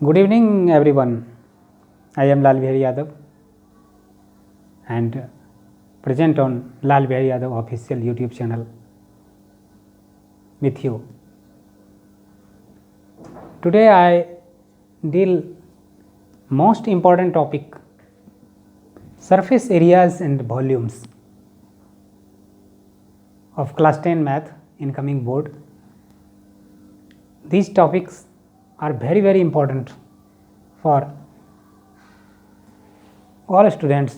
Good evening, everyone. I am Lal Bihari Yadav and present on Lal Bihari Yadav official YouTube channel with you. Today I deal most important topic, surface areas and volumes of class 10 math incoming board. These topics are very important for all students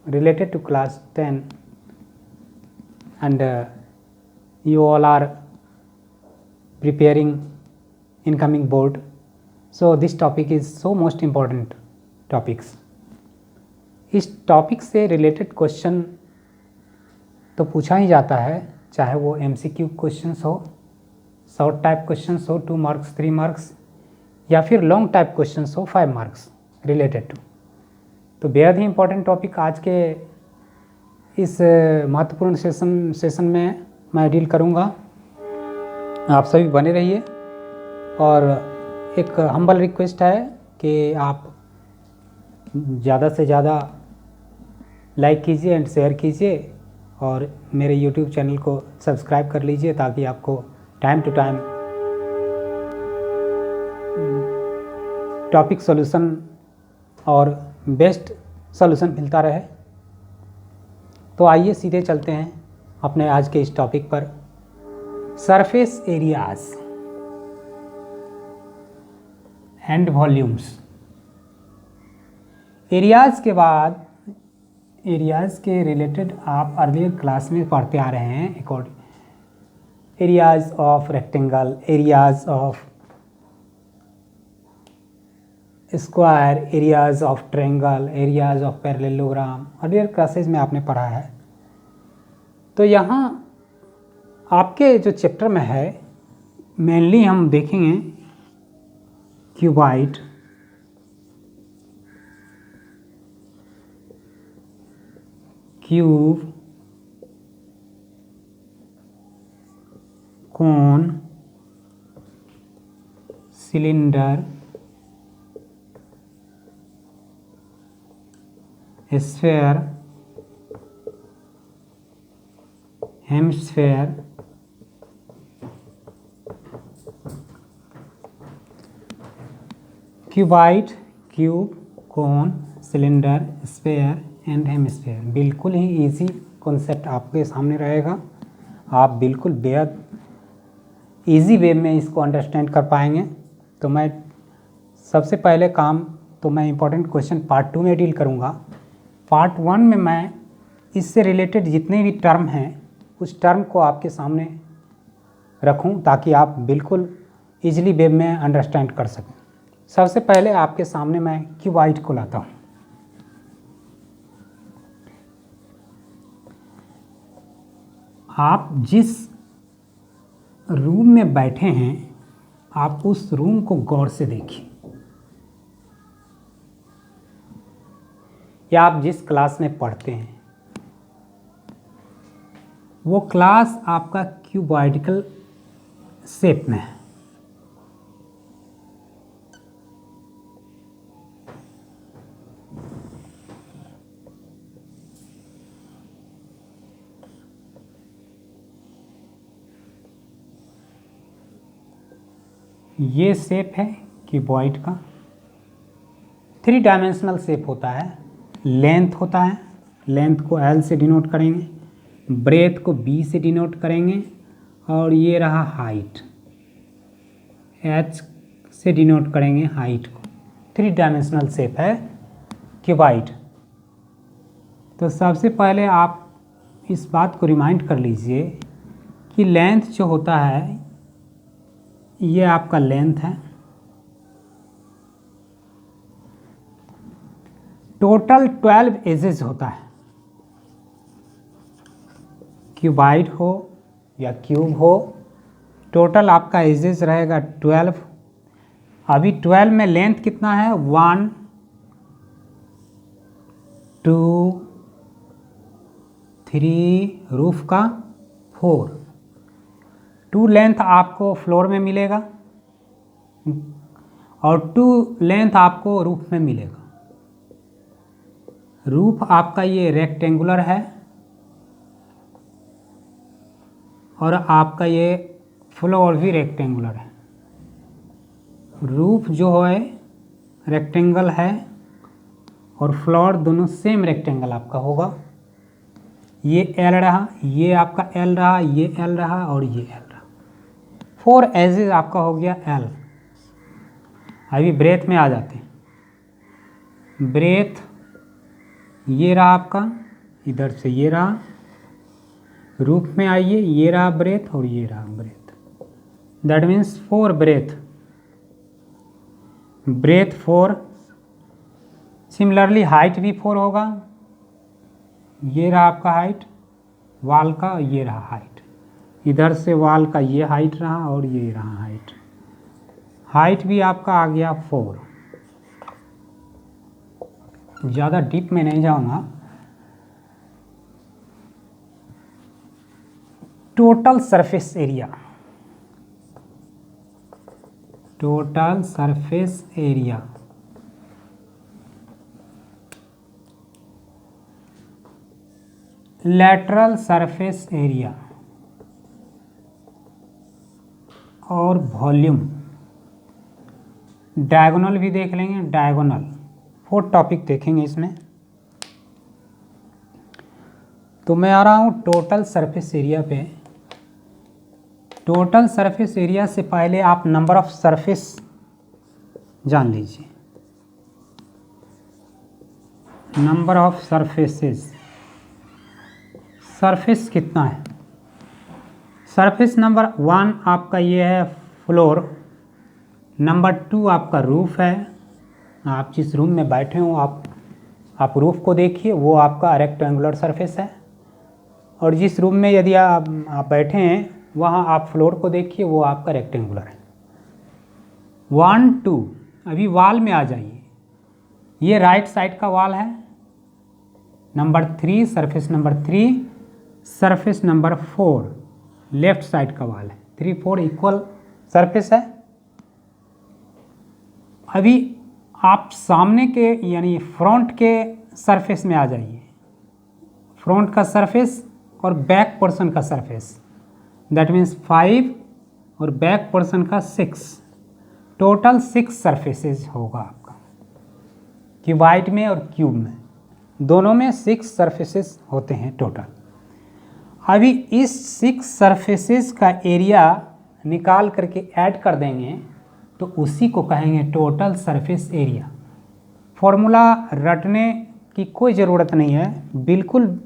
related to class 10, and you all are preparing incoming board, so this topic is so most important topics. इस topic से related question तो पूछा ही जाता है, चाहे वो MCQ questions हो, short type questions हो 2 मार्क्स 3 मार्क्स, या फिर लॉन्ग टाइप क्वेश्चंस हो 5 मार्क्स रिलेटेड टू। तो बेहद ही इम्पोर्टेंट टॉपिक आज के इस महत्वपूर्ण सेशन में मैं डील करूँगा। आप सभी बने रहिए और एक हम्बल रिक्वेस्ट है कि आप ज़्यादा से ज़्यादा लाइक कीजिए एंड शेयर कीजिए और मेरे YouTube चैनल को सब्सक्राइब कर लीजिए ताकि आपको time to time topic solution और बेस्ट सॉल्यूशन मिलता रहे। तो आइए सीधे चलते हैं अपने आज के इस टॉपिक पर, surface areas and volumes. Areas के बाद एरियाज के रिलेटेड आप अर्लियर क्लास में पढ़ते आ रहे हैं according areas of rectangle, areas of square, areas of triangle, areas of parallelogram, earlier classes में आपने पढ़ा है। तो यहाँ आपके जो चैप्टर में है मेनली हम देखेंगे cuboid, cube, cone, cylinder, sphere, hemisphere, cuboid, cube, cone, cylinder, sphere and hemisphere. बिल्कुल ही इजी कॉन्सेप्ट आपके सामने रहेगा, आप बिल्कुल बेहद इजी वे में इसको अंडरस्टैंड कर पाएंगे। तो मैं सबसे पहले काम तो मैं इम्पोर्टेंट क्वेश्चन पार्ट 2 में डील करूँगा। पार्ट 1 में मैं इससे रिलेटेड जितने भी टर्म हैं उस टर्म को आपके सामने रखूं ताकि आप बिल्कुल इजीली वे में अंडरस्टैंड कर सकें। सबसे पहले आपके सामने मैं क्यूबॉइड को लाता हूं। आप जिस रूम में बैठे हैं आप उस रूम को गौर से देखिए, या आप जिस क्लास में पढ़ते हैं वो क्लास आपका क्यूबॉइडिकल शेप में है। ये शेप है क्यूबॉइड का, 3 डायमेंशनल शेप होता है। लेंथ होता है, लेंथ को L से डिनोट करेंगे, ब्रेथ को B से डिनोट करेंगे, और ये रहा हाइट, H से डिनोट करेंगे हाइट को। 3 डायमेंशनल शेप है क्यूबॉइड। तो सबसे पहले आप इस बात को रिमाइंड कर लीजिए कि लेंथ जो होता है ये आपका लेंथ है, टोटल 12 एजेस होता है। क्यूबॉइड हो या क्यूब हो, टोटल आपका एजेस रहेगा 12। अभी 12 में लेंथ कितना है 1 2 3, रूफ का 4। 2 लेंथ आपको फ्लोर में मिलेगा और 2 लेंथ आपको रूफ में मिलेगा। रूफ आपका ये रेक्टेंगुलर है और आपका ये फ्लोर भी रेक्टेंगुलर है। रूफ जो है रेक्टेंगल है और फ्लोर दोनों सेम रेक्टेंगल आपका होगा। ये एल रहा, ये आपका एल रहा, ये एल रहा और ये एल रहा। 4 एजेस आपका हो गया एल। अभी ब्रेथ में आ जाते हैं। ब्रेथ ये रहा आपका, इधर से ये रहा। रूफ में आइए, ये रहा ब्रेथ और ये रहा breath. That means 4 breath. Breath 4। Similarly height भी 4 होगा। ये रहा आपका हाइट वाल का, ये रहा हाइट। इधर से वाल का ये हाइट रहा और ये रहा हाइट। हाइट भी आपका आ गया 4। ज़्यादा डीप में नहीं जाऊंगा। Total surface area, total surface area lateral surface area और वॉल्यूम। डायगोनल भी देख लेंगे, डायगोनल 4 टॉपिक देखेंगे इसमें। तो मैं आ रहा हूँ टोटल सरफेस एरिया पे। टोटल सरफेस एरिया से पहले आप नंबर ऑफ सरफेस जान लीजिए। नंबर ऑफ सरफेसेस, सरफेस कितना है। सरफेस नंबर 1 आपका ये है फ्लोर। नंबर 2 आपका रूफ है। आप जिस रूम में बैठे हो आप रूफ को देखिए, वो आपका रेक्टेंगुलर सरफेस है। और जिस रूम में यदि आप बैठे हैं वहाँ आप फ्लोर को देखिए, वो आपका रेक्टेंगुलर है। 1 2। अभी वाल में आ जाइए। ये राइट साइड का वाल है। Number 3 surface number 3। Surface number 4 left side का वाल है। 3 4 इक्वल सरफेस है। अभी आप सामने के यानी फ्रंट के सरफेस में आ जाइए। फ्रंट का सरफेस और बैक पोर्शन का सरफेस, दैट मीन्स 5 और बैक पोर्शन का 6। टोटल 6 सरफेसेस होगा आपका। क्यूबाइड में और क्यूब में दोनों में 6 सरफेसेस होते हैं टोटल। अभी इस 6 सरफेसेस का एरिया निकाल करके ऐड कर देंगे तो उसी को कहेंगे टोटल सरफेस एरिया। फॉर्मूला रटने की कोई ज़रूरत नहीं है, बिल्कुल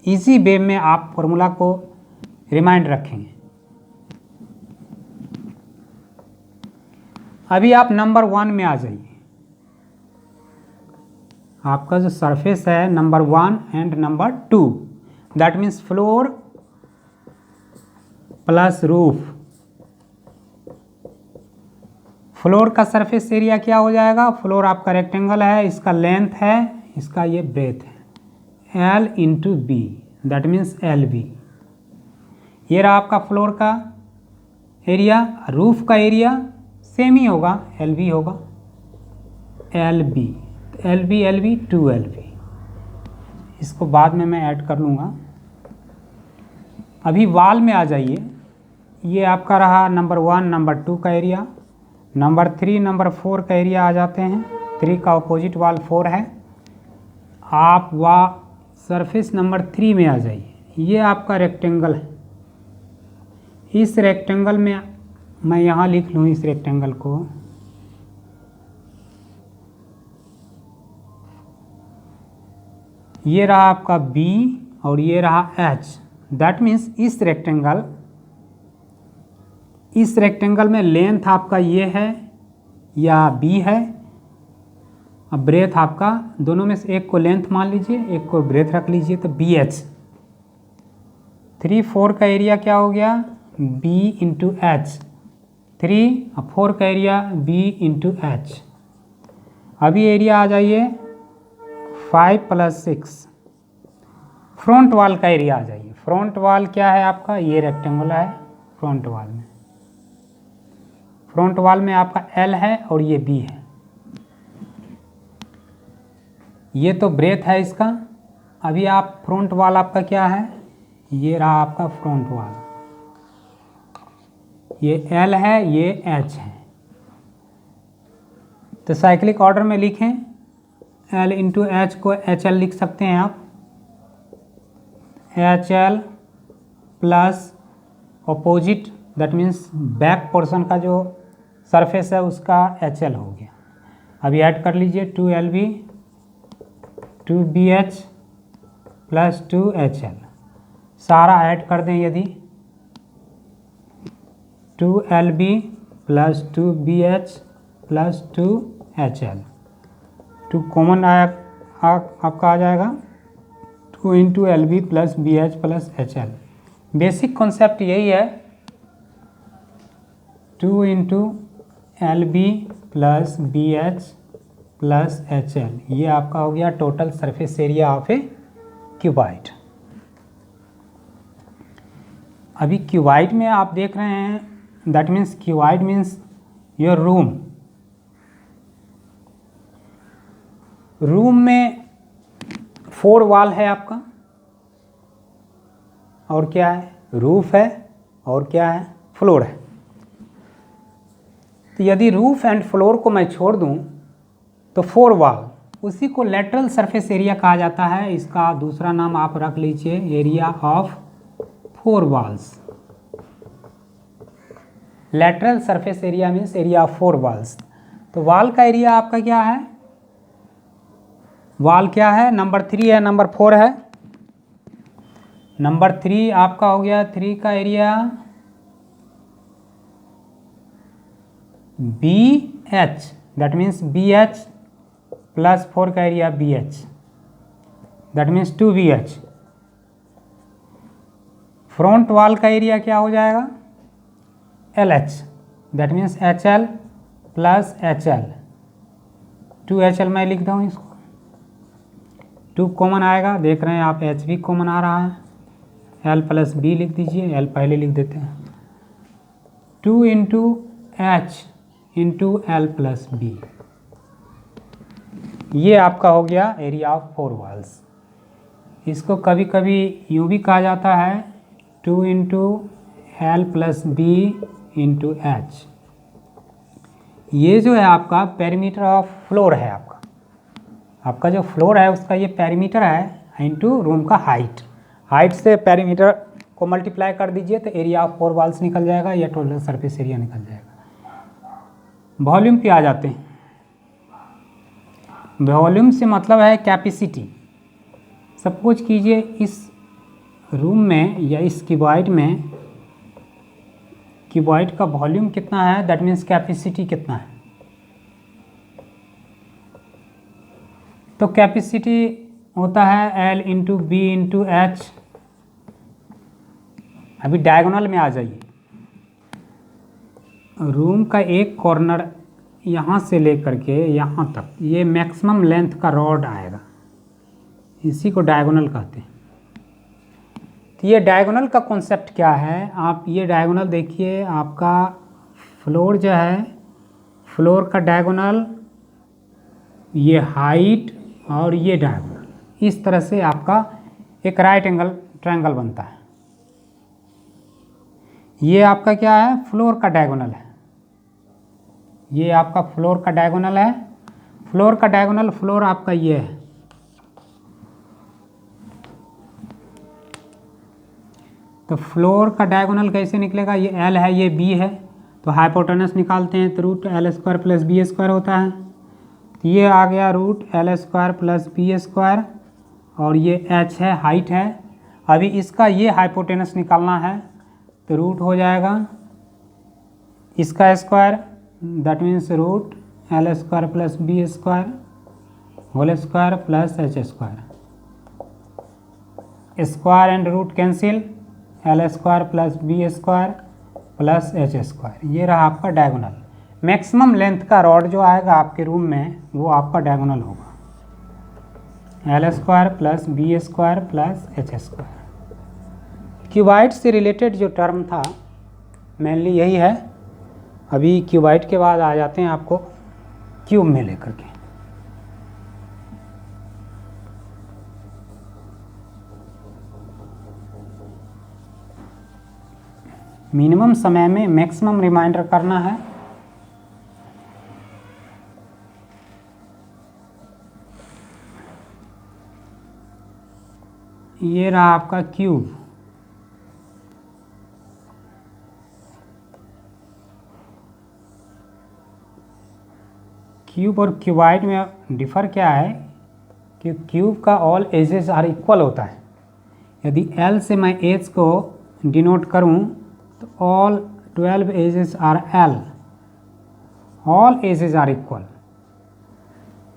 इजी वे में आप फॉर्मूला को रिमाइंड रखेंगे। अभी आप नंबर 1 में आ जाइए। आपका जो सरफेस है number 1 and number 2, that means floor plus roof. Floor का सरफेस एरिया क्या हो जाएगा। फ्लोर आपका रेक्टेंगल है, इसका लेंथ है, इसका ये ब्रेथ है, L into B, that means LB। ये रहा आपका फ्लोर का एरिया। रूफ का एरिया सेम ही होगा, LB होगा, LB। LB LB 2LB। इसको बाद में मैं ऐड कर लूँगा। अभी वाल में आ जाइए। ये आपका रहा नंबर 1 नंबर 2 का एरिया। नंबर 3 नंबर 4 का एरिया आ जाते हैं। 3 का अपोजिट वाल 4 है। आप सरफेस नंबर 3 में आ जाइए। ये आपका रेक्टेंगल है। इस रेक्टेंगल में मैं यहाँ लिख लूँ इस रेक्टेंगल को। ये रहा आपका B और ये रहा H। दैट मीन्स इस रेक्टेंगल में लेंथ आपका ये है या B है। अब ब्रेथ आपका दोनों में से एक को लेंथ मान लीजिए, एक को ब्रेथ रख लीजिए, तो BH। 3 4 का एरिया क्या हो गया, B इंटू H। 3 और 4 का एरिया B इंटू H। अभी एरिया आ जाइए 5 + 6। फ्रंट वाल का एरिया आ जाइए। फ्रंट वाल क्या है आपका, ये रेक्टेंगल है फ्रंट वाल में। फ्रंट वॉल में आपका एल है और ये बी है। ये तो ब्रेथ है इसका। अभी आप फ्रंट वॉल आपका क्या है, ये रहा आपका फ्रंट वॉल, ये एल है, ये एच है। तो साइक्लिक ऑर्डर में लिखें, एल इंटू एच को एच एल लिख सकते हैं आप, H L plus opposite that means back portion का जो सरफेस है उसका एच एल हो गया। अभी ऐड कर लीजिए 2LB 2BH प्लस 2HL, सारा ऐड कर दें यदि 2LB plus 2BH plus 2HL, 2 common आपका आ जाएगा 2 into LB plus BH plus HL। Basic concept यही है, 2 into LB plus BH plus HL, ये आपका हो गया total surface area of A cuboid. अभी क्यूबाइड में आप देख रहे हैं, that means cuboid means your room. Room में 4 वॉल है आपका, और क्या है, रूफ है, और क्या है, फ्लोर है। तो यदि रूफ एंड फ्लोर को मैं छोड़ दूं तो 4 वॉल, उसी को लेटरल सरफेस एरिया कहा जाता है। इसका दूसरा नाम आप रख लीजिए area of 4 walls. Lateral surface area means area of 4 walls. तो वॉल का एरिया आपका क्या है, वॉल क्या है, नंबर 3 है, नंबर 4 है। नंबर 3 आपका हो गया, 3 का area BH, that means BH plus 4 का area BH, that means 2BH। Front wall का एरिया क्या हो जाएगा, LH, that means HL plus HL, 2HL मैं लिख दूँ इसको, 2 कॉमन आएगा, देख रहे हैं आप H भी कॉमन आ रहा है, L प्लस B लिख दीजिए, L पहले लिख देते हैं, 2 into H into L plus B, ये आपका हो गया एरिया ऑफ 4 वॉल्स। इसको कभी कभी यूँ भी कहा जाता है 2 into L plus B into H। ये जो है आपका पेरीमीटर ऑफ फ्लोर है, आपका जो फ्लोर है उसका ये पेरीमीटर है इंटू रूम का हाइट से पेरीमीटर को मल्टीप्लाई कर दीजिए तो एरिया ऑफ 4 वॉल्स निकल जाएगा, या टोटल सरफेस एरिया निकल जाएगा। वॉल्यूम पे आ जाते हैं। वॉल्यूम से मतलब है कैपेसिटी। सपोज कीजिए इस रूम में या इस क्यूबॉइड में, क्यूबॉइड का वॉल्यूम कितना है, दैट मीन्स कैपेसिटी कितना है। तो कैपेसिटी होता है L into B into H। अभी डायगोनल में आ जाइए, रूम का एक कॉर्नर यहाँ से लेकर के यहाँ तक, ये मैक्सिमम लेंथ का रॉड आएगा, इसी को डायगोनल कहते हैं। तो ये डायगोनल का कॉन्सेप्ट क्या है, आप ये डायगोनल देखिए, आपका फ्लोर जो है, फ्लोर का डायगोनल, ये हाइट और ये डायगोनल, इस तरह से आपका एक राइट एंगल ट्रायंगल बनता है। ये आपका क्या है, फ्लोर का डायगोनल है, ये आपका फ्लोर का डायगोनल है। फ्लोर का डायगोनल, फ्लोर आपका ये है, तो फ्लोर का डायगोनल कैसे निकलेगा, ये L है, ये B है, तो हाइपोटेनस निकालते हैं तो root L square plus B square होता है। तो ये आ गया root L square plus B square, और ये H है, हाइट है। अभी इसका ये हाइपोटेनस निकालना है तो रूट हो जाएगा इसका square, that means root L square plus B square whole square plus H square, square and root cancel, L square plus B square plus H square. ये रहा आपका डायगोनल। मैक्सिमम लेंथ का रॉड जो आएगा आपके रूम में वो आपका डायगोनल होगा, L square plus B square plus H square. Cuboid से रिलेटेड जो टर्म था मेनली यही है। अभी क्यूबाइट के बाद आ जाते हैं आपको क्यूब में लेकर के। मिनिमम समय में मैक्सिमम रिमाइंडर करना है। ये रहा आपका क्यूब। क्यूब और क्यूबाइट में डिफ़र क्या है कि क्यूब का ऑल एजेस आर इक्वल होता है। यदि L से मैं एज को डिनोट करूं तो all 12 edges are L, all edges are equal.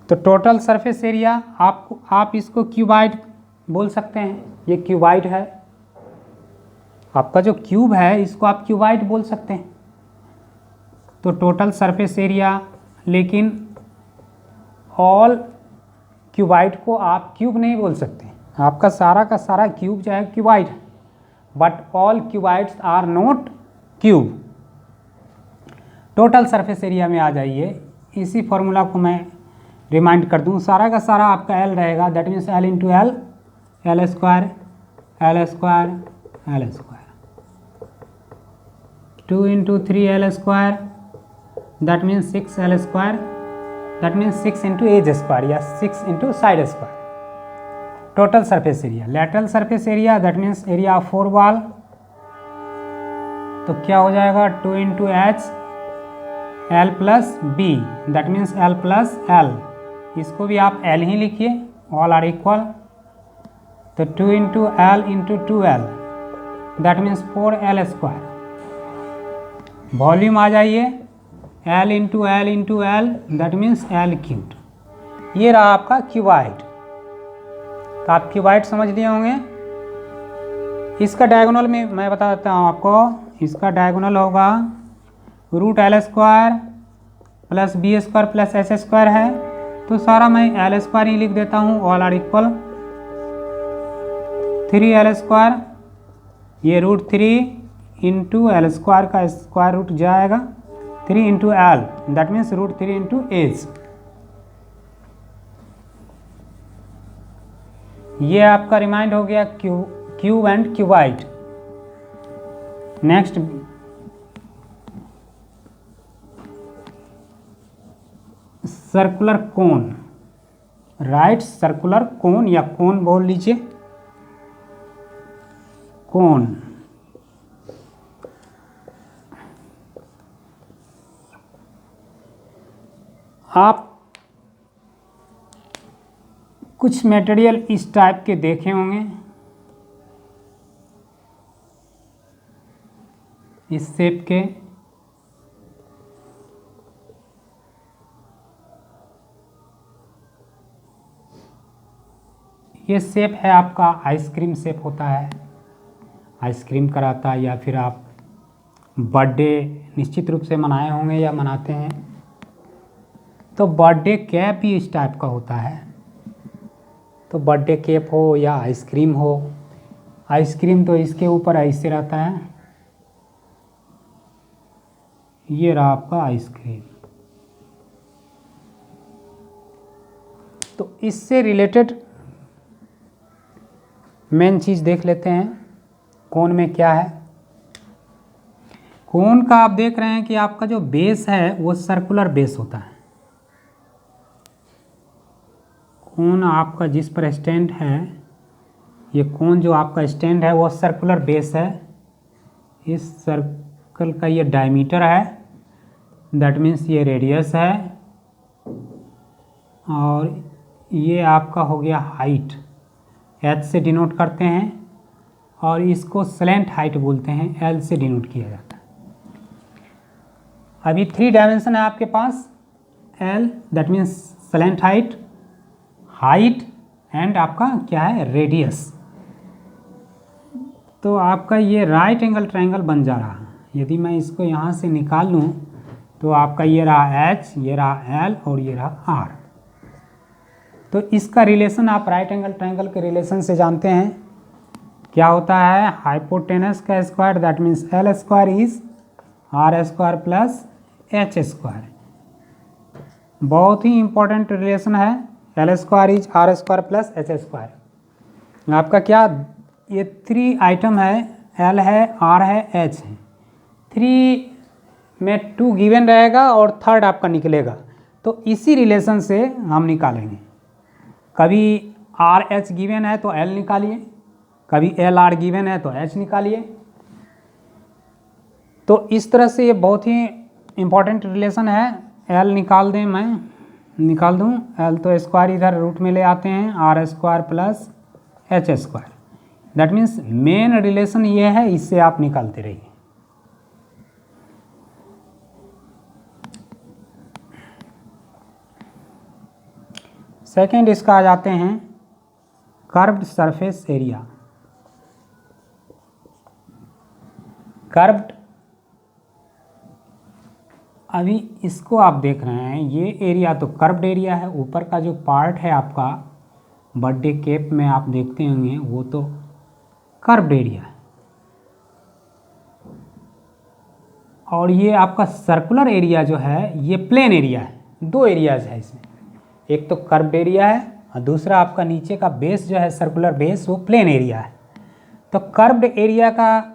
तो टोटल सरफेस एरिया आप इसको क्यूबाइट बोल सकते हैं। ये क्यूबाइट है, आपका जो क्यूब है इसको आप क्यूबाइट बोल सकते हैं। तो टोटल सरफेस एरिया, लेकिन ऑल क्यूबाइट को आप क्यूब नहीं बोल सकते। आपका सारा का सारा क्यूब जो है क्यूबाइट है, but all cuboids are not cube. Total surface area में आ जाइए। इसी फॉर्मूला को मैं रिमाइंड कर दूं, सारा का सारा आपका L रहेगा, that means L into L, L square, L square, L square, 2 into 3 L square, that means 6 L square, that means 6 into edge square या 6 into side square. Total surface area. Lateral surface area that means area of 4 wall, तो क्या हो जाएगा 2 into H L प्लस B, that means L plus L। इसको भी आप L ही लिखिए, ऑल आर इक्वल। तो 2 into L into 2L, that means 4L square. Volume आ जाइए L into L into L, that means L cubed. ये रहा आपका क्यूबाइट। तो आप क्यूबाइट समझ लिए होंगे। इसका डायगोनल में मैं बता देता हूँ आपको। इसका डायगोनल होगा root L square plus B square plus H square है, तो सारा मैं L स्क्वायर ही लिख देता हूँ, all are equal. 3L square, ये रूट 3 इंटू L स्क्वायर का स्क्वायर रूट जाएगा 3 into L, that means root 3 into edge. ये आपका रिमाइंड हो गया cube and cuboid. Next circular cone, right circular cone या कोन बोल लीजिए, कोन। आप कुछ मटेरियल इस टाइप के देखे होंगे, इस शेप के। ये शेप है आपका आइसक्रीम शेप होता है, आइसक्रीम कराता है, या फिर आप बर्थडे निश्चित रूप से मनाए होंगे या मनाते हैं, तो बर्थडे कैप ही इस टाइप का होता है। तो बर्थडे कैप हो या आइसक्रीम हो, आइसक्रीम तो इसके ऊपर ऐसे रहता है। ये रहा आपका आइसक्रीम। तो इससे रिलेटेड मेन चीज़ देख लेते हैं कोन में क्या है। कोन का आप देख रहे हैं कि आपका जो बेस है वो सर्कुलर बेस होता है। कोन आपका जिस पर स्टैंड है, ये कोन जो आपका स्टैंड है वो सर्कुलर बेस है। इस सर्कल का ये डायमीटर है, दैट मीन्स ये रेडियस है, और ये आपका हो गया हाइट, H से डिनोट करते हैं, और इसको स्लैंट हाइट बोलते हैं, L से डिनोट किया जाता है। अभी 3 डायमेंशन है आपके पास, L that means slant height, height and आपका क्या है रेडियस। तो आपका ये राइट एंगल ट्रायंगल बन जा रहा है। यदि मैं इसको यहाँ से निकाल लूँ तो आपका ये रहा H, ये रहा L और ये रहा R। तो इसका रिलेशन आप राइट एंगल ट्रायंगल के रिलेशन से जानते हैं। क्या होता है, हाइपोटेनस का square that means L square is R square plus H square. बहुत ही इंपॉर्टेंट रिलेशन है, L square is R square plus H square. आपका क्या, ये 3 आइटम है, एल है, आर है, एच है। 3 में 2 गिवन रहेगा और थर्ड आपका निकलेगा, तो इसी रिलेशन से हम निकालेंगे। कभी आर एच गिवन है तो एल निकालिए, कभी एल आर गिवन है तो एच निकालिए। तो इस तरह से ये बहुत ही इम्पॉर्टेंट रिलेशन है। एल निकाल दें, मैं निकाल दूं, एल तो स्क्वायर इधर रूट में ले आते हैं, R square plus H square. That means main relation ये है, इससे आप निकालते रहिए। सेकेंड इसका आ जाते हैं कर्व्ड सरफेस एरिया। कर्व्ड, अभी इसको आप देख रहे हैं, ये एरिया तो कर्व्ड एरिया है। ऊपर का जो पार्ट है आपका बर्थडे केप में आप देखते होंगे, वो तो कर्व्ड एरिया है। और ये आपका सर्कुलर एरिया जो है, ये प्लेन एरिया है। 2 एरियाज है इसमें, एक तो कर्व्ड एरिया है और दूसरा आपका नीचे का बेस जो है सर्कुलर बेस, वो प्लेन एरिया है। तो कर्व्ड एरिया का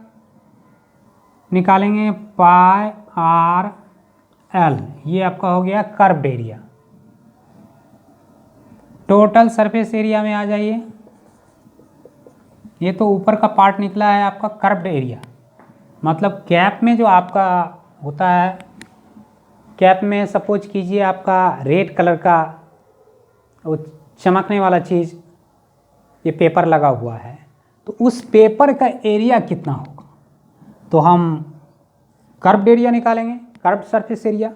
निकालेंगे पाई आर एल, ये आपका हो गया curved area. Total surface area में आ जाइए, ये तो ऊपर का पार्ट निकला है आपका कर्व्ड एरिया। मतलब कैप में जो आपका होता है, कैप में सपोज कीजिए आपका रेड कलर का वो चमकने वाला चीज़, ये पेपर लगा हुआ है, तो उस पेपर का एरिया कितना होगा, तो हम कर्व्ड एरिया निकालेंगे, कर्व्ड सरफेस एरिया।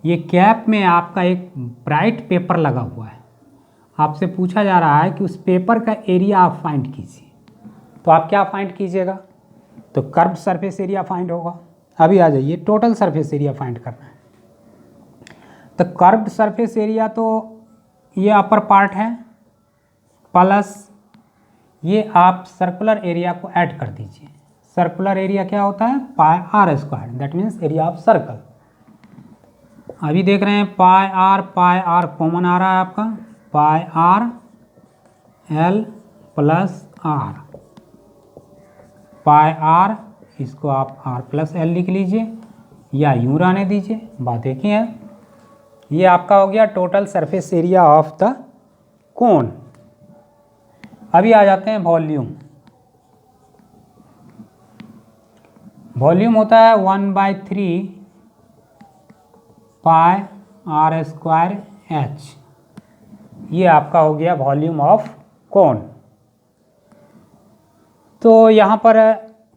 ये कैप में आपका एक ब्राइट पेपर लगा हुआ है, आपसे पूछा जा रहा है कि उस पेपर का एरिया आप फाइंड कीजिए, तो आप क्या फाइंड कीजिएगा, तो कर्व्ड सरफेस एरिया फाइंड होगा। अभी आ जाइए, टोटल सरफेस एरिया फाइंड करना है। तो कर्व्ड सरफेस एरिया तो ये अपर पार्ट है, प्लस ये आप सर्कुलर एरिया को ऐड कर दीजिए। सर्कुलर एरिया क्या होता है, pi are square, that means area of circle. अभी देख रहे हैं पाई आर कॉमन आ रहा है आपका, pi r L plus r, pi r, इसको आप आर प्लस एल लिख लीजिए या यूँ रहने दीजिए, बात एक ही है। ये आपका हो गया total surface area of the cone. अभी आ जाते हैं वॉल्यूम। वॉल्यूम होता है 1/3 पाई आर स्क्वायर एच, ये आपका हो गया वॉल्यूम ऑफ कोन। तो यहाँ पर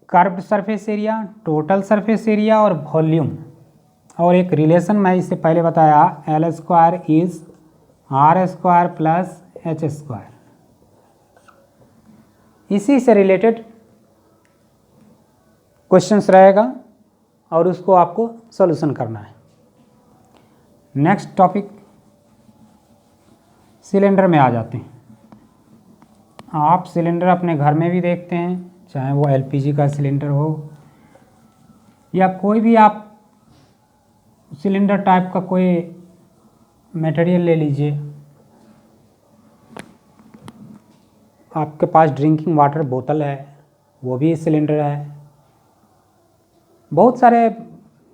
curved surface area, total surface area और वॉल्यूम, और एक रिलेशन मैं इससे पहले बताया, L square is R square plus H square. इसी से रिलेटेड क्वेश्चंस रहेगा और उसको आपको सॉल्यूशन करना है। नेक्स्ट टॉपिक, सिलेंडर में आ जाते हैं। आप सिलेंडर अपने घर में भी देखते हैं, चाहे वो एलपीजी का सिलेंडर हो या कोई भी आप सिलेंडर टाइप का कोई मटेरियल ले लीजिए। आपके पास ड्रिंकिंग वाटर बोतल है, वो भी सिलेंडर है। बहुत सारे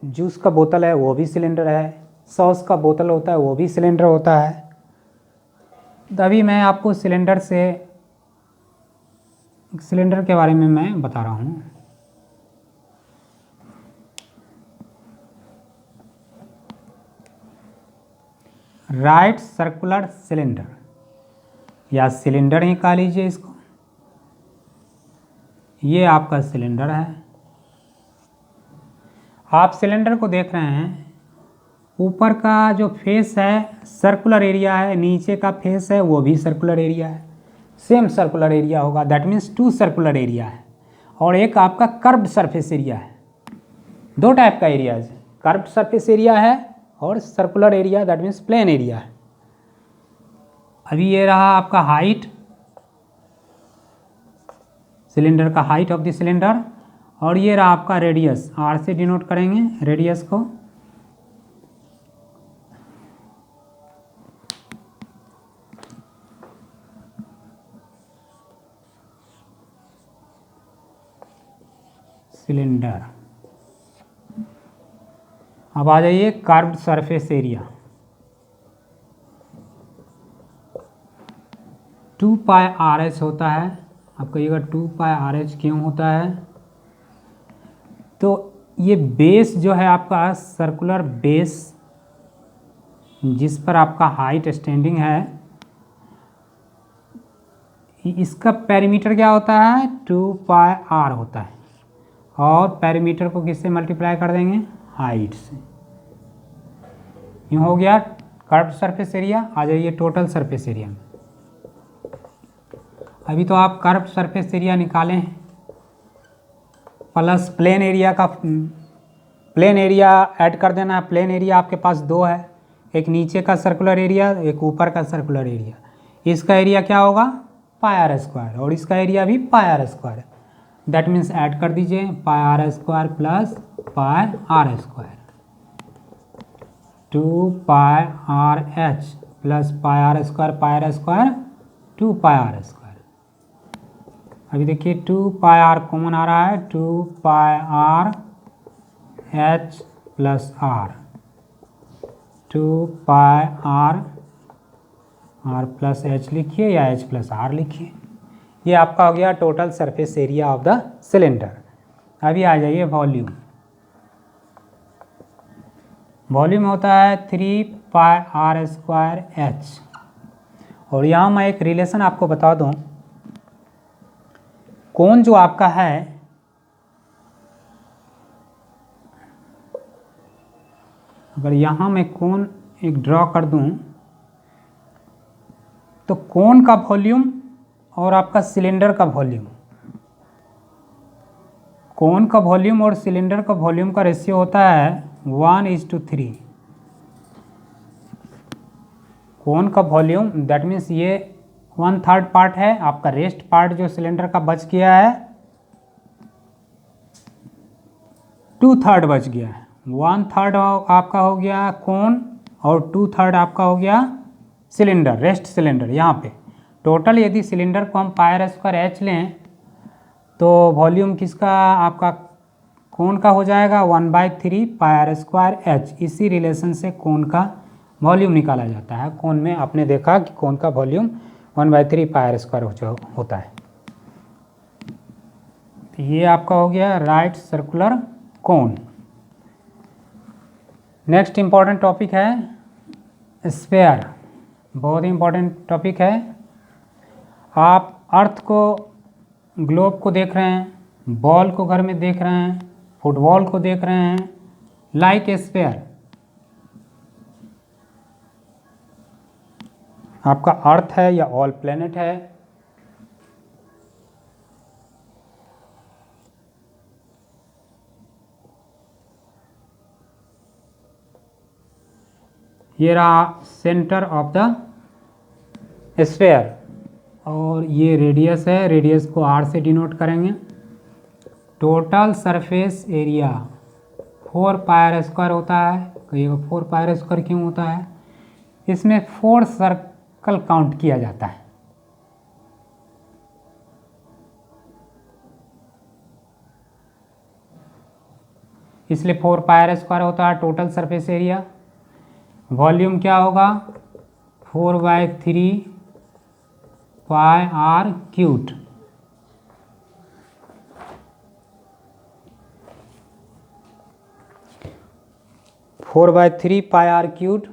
जूस का बोतल है, वो भी सिलेंडर है। सॉस का बोतल होता है, वो भी सिलेंडर होता है। तभी मैं आपको सिलेंडर के बारे में मैं बता रहा हूँ। राइट सर्कुलर सिलेंडर, या सिलेंडर ही कह लीजिए इसको। ये आपका सिलेंडर है। आप सिलेंडर को देख रहे हैं, ऊपर का जो फेस है सर्कुलर एरिया है, नीचे का फेस है वो भी सर्कुलर एरिया है, सेम सर्कुलर एरिया होगा। दैट मीन्स 2 सर्कुलर एरिया है। और एक आपका कर्व्ड सरफेस एरिया है। 2 टाइप का एरिया है, कर्व्ड सरफेस एरिया है और circular area, that means plain area है। अभी ये रहा आपका हाइट, सिलेंडर का हाइट ऑफ द सिलेंडर, और ये रहा आपका रेडियस, आर से डिनोट करेंगे रेडियस को। सिलेंडर। अब आ जाइए curved surface area. 2 pi r H होता है। आप कहिएगा 2 पाई आर एच क्यों होता है? तो ये बेस जो है आपका सर्कुलर बेस जिस पर आपका हाइट स्टैंडिंग है, इसका पेरीमीटर क्या होता है? 2 पाई आर होता है। और पेरीमीटर को किससे मल्टीप्लाई कर देंगे? हाइट से। यूँ हो गया कर्व्ड सरफेस एरिया। आ जाइए टोटल सरफेस एरिया में। अभी तो आप कर्व्ड सरफेस एरिया निकाले हैं प्लस प्लेन एरिया का प्लेन एरिया ऐड कर देना है। प्लेन एरिया आपके पास दो है, एक नीचे का सर्कुलर एरिया, एक ऊपर का सर्कुलर एरिया। इसका एरिया क्या होगा? पाई आर स्क्वायर, और इसका एरिया भी pi are square. That means add कर दीजिए pi are square plus pi are square. 2 pi r h plus pi are square 2 pi are square. अभी देखिए 2 पाई आर कॉमन आ रहा है, 2 pi r h plus r, 2 pi r plus h लिखिए या H plus are लिखिए। ये आपका हो गया total surface area of the cylinder. अभी आ जाइए वॉल्यूम। वॉल्यूम होता है 3 पाई आर स्क्वायर एच। और यहाँ मैं एक रिलेशन आपको बता दूँ, कोन जो आपका है अगर यहाँ मैं कोन एक ड्रॉ कर दूँ तो कोन का वॉल्यूम और आपका सिलेंडर का वॉल्यूम, कोन का वॉल्यूम और सिलेंडर का वॉल्यूम का रेशियो होता है 1:3। कोन का वॉल्यूम दैट मीन्स ये 1/3 पार्ट है, आपका रेस्ट पार्ट जो सिलेंडर का बच गया है 2/3 बच गया है। 1/3 आपका हो गया कोन और 2/3 आपका हो गया सिलेंडर, रेस्ट सिलेंडर। यहाँ पे टोटल यदि सिलेंडर को हम पाई आर स्क्वायर एच लें तो वॉल्यूम किसका आपका कोन का हो जाएगा 1/3 पाई आर स्क्वायर एच। इसी रिलेशन से कोन का वॉल्यूम निकाला जाता है। कोन में आपने देखा कि कोन का वॉल्यूम 1/3 पाई आर स्क्वायर होता है। तो ये आपका हो गया राइट सर्कुलर कोन। नेक्स्ट इंपॉर्टेंट टॉपिक है स्फीयर। बहुत ही इंपॉर्टेंट टॉपिक है। आप अर्थ को, ग्लोब को देख रहे हैं, बॉल को घर में देख रहे हैं, फुटबॉल को देख रहे हैं, लाइक ए स्फीयर। आपका अर्थ है या ऑल प्लेनेट है। ये रहा सेंटर ऑफ द स्फीयर और ये रेडियस है, रेडियस को आर से डिनोट करेंगे। Total surface area 4 pi are square होता है। कहिएगा 4 पाई आर स्क्वायर क्यों होता है? इसमें 4 सर्कल काउंट किया जाता है। इसलिए 4 पाई आर स्क्वायर होता है टोटल सरफेस एरिया। वॉल्यूम क्या होगा? 4/3 pi r cubed. Four by three pi r cubed.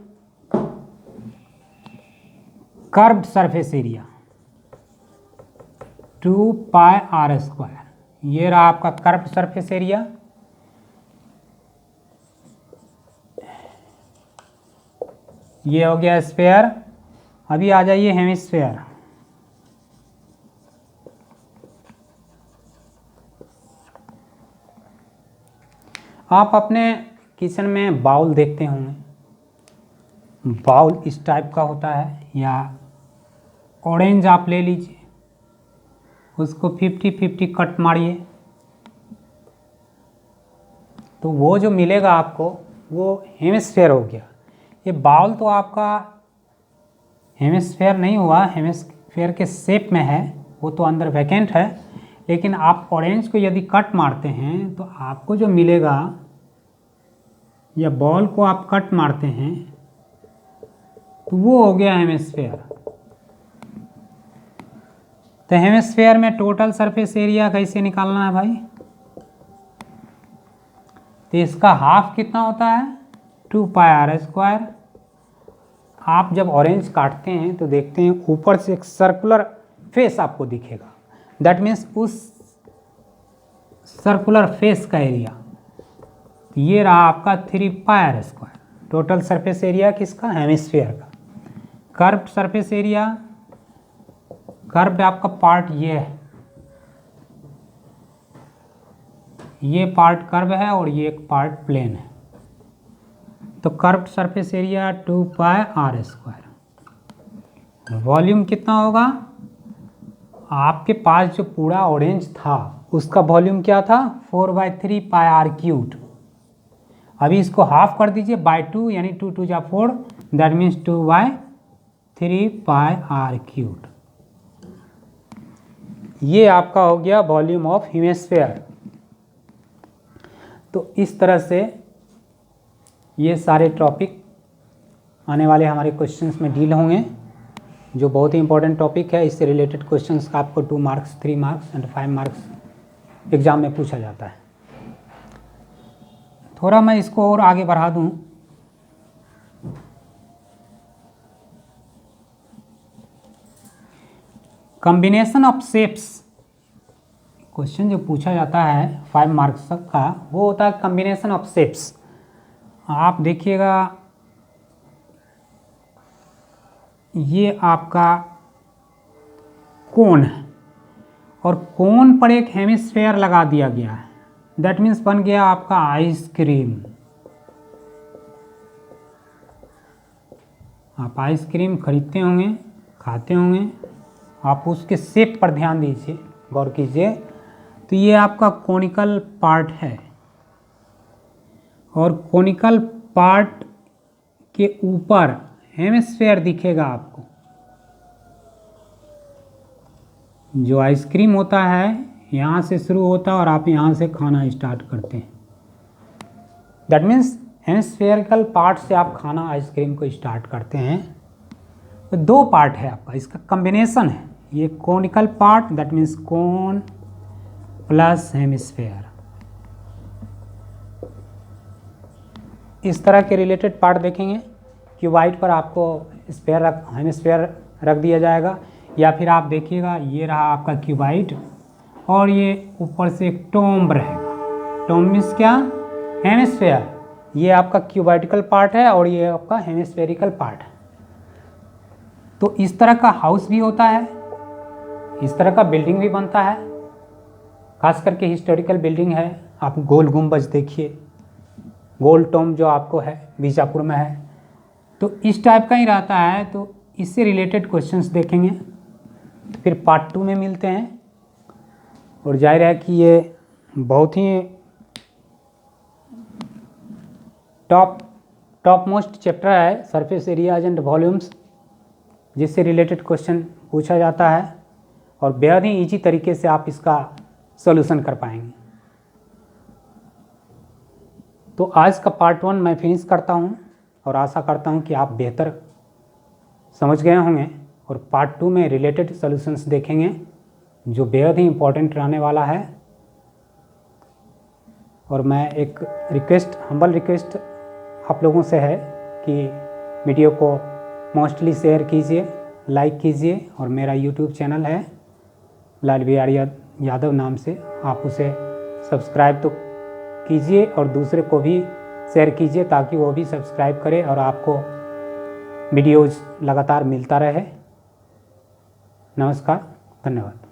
Curved surface area 2 pi are square. ये रहा आपका कर्व्ड सरफेस एरिया। ये हो गया स्फीयर। अभी आ जाइए हेमिस्फीयर। आप अपने किचन में बाउल देखते होंगे। बाउल इस टाइप का होता है, या ऑरेंज आप ले लीजिए, उसको 50-50 कट मारिए। तो वो जो मिलेगा आपको वो हेमिस्फेयर हो गया। ये बाउल तो आपका हेमिस्फेयर नहीं हुआ, हेमिस्फेयर के शेप में है, वो तो अंदर वैकेंट है। लेकिन आप ऑरेंज को यदि कट मारते हैं तो आपको जो मिलेगा, या बॉल को आप कट मारते हैं तो वो हो गया हेमिस्फेयर। तो हेमिस्फेयर में टोटल सरफेस एरिया कैसे निकालना है भाई? तो इसका हाफ कितना होता है? 2πr²। आप जब ऑरेंज काटते हैं तो देखते हैं ऊपर से एक सर्कुलर फेस आपको दिखेगा, दैट मीन्स उस सर्कुलर फेस का एरिया। तो ये रहा आपका 3πr²। टोटल सरफेस एरिया किसका? हेमिस्फेयर का। कर्व्ड सरफेस एरिया, कर्व आपका पार्ट ये है, ये पार्ट कर्व है और ये एक पार्ट प्लेन है। तो curved surface area 2πr²। Volume कितना होगा? आपके पास जो पूरा ऑरेंज था उसका वॉल्यूम क्या था? 4/3πr³। अभी इसको हाफ कर दीजिए बाय 2, यानी 2 2 जा 4, दैट मीन्स 2/3πr³। ये आपका हो गया वॉल्यूम ऑफ हेमिस्फेयर। तो इस तरह से ये सारे टॉपिक आने वाले हमारे क्वेश्चंस में डील होंगे, जो बहुत ही इंपॉर्टेंट टॉपिक है। इससे रिलेटेड क्वेश्चंस का आपको 2 marks, 3 marks and 5 marks exam में पूछा जाता है। थोड़ा मैं इसको और आगे बढ़ा दूं। कॉम्बिनेशन ऑफ शेप्स, क्वेश्चन जो पूछा जाता है 5 मार्क्स तक का, वो होता है कॉम्बिनेशन ऑफ शेप्स। आप देखिएगा, ये आपका कोन है और कोन पर एक हेमिस्फेयर लगा दिया गया है, दैट मीन्स बन गया आपका आइसक्रीम। आप आइसक्रीम खरीदते होंगे, खाते होंगे, आप उसके शेप पर ध्यान दीजिए, गौर कीजिए। तो ये आपका कोनिकल पार्ट है और कोनिकल पार्ट के ऊपर हेमिस्फेयर दिखेगा आपको। जो आइसक्रीम होता है यहाँ से शुरू होता है और आप यहाँ से खाना स्टार्ट करते हैं, दैट मीन्स हेमिस्फेरिकल पार्ट से आप खाना आइसक्रीम को स्टार्ट करते हैं। तो 2 पार्ट है आपका, इसका कॉम्बिनेशन है। ये conical part, that means cone plus hemisphere. इस तरह के रिलेटेड पार्ट देखेंगे। क्यूबाइड पर आपको हेमिस्फेयर रख दिया जाएगा, या फिर आप देखिएगा ये रहा आपका क्यूबाइड और ये ऊपर से एक टोम्ब रहेगा। टोम्ब मीन्स क्या? हेमिस्फेयर। ये आपका क्यूबाइडिकल पार्ट है और ये आपका हेमिस्फेरिकल पार्ट है। तो इस तरह का हाउस भी होता है, इस तरह का बिल्डिंग भी बनता है, खास करके हिस्टोरिकल बिल्डिंग है। आप गोल गुंबज देखिए, गोल टोम्ब जो आपको है बीजापुर में है, तो इस टाइप का ही रहता है। तो इससे रिलेटेड क्वेश्चंस देखेंगे। तो फिर पार्ट 2 में मिलते हैं। और जाहिर है कि ये बहुत ही टॉप मोस्ट चैप्टर है, सरफेस एरियाज एंड वॉल्यूम्स, जिससे रिलेटेड क्वेश्चन पूछा जाता है और बेहद ही ईजी तरीके से आप इसका सॉल्यूशन कर पाएंगे। तो आज का पार्ट 1 मैं फिनिश करता हूं और आशा करता हूं कि आप बेहतर समझ गए होंगे। और पार्ट 2 में रिलेटेड सॉल्यूशंस देखेंगे, जो बेहद ही इम्पोर्टेंट रहने वाला है। और मैं एक हम्बल रिक्वेस्ट आप लोगों से है कि वीडियो को मोस्टली शेयर कीजिए, लाइक कीजिए। और मेरा यूट्यूब चैनल है लाल बिहारी यादव नाम से, आप उसे सब्सक्राइब तो कीजिए और दूसरे को भी शेयर कीजिए ताकि वो भी सब्सक्राइब करे और आपको वीडियोज़ लगातार मिलता रहे। नमस्कार, धन्यवाद।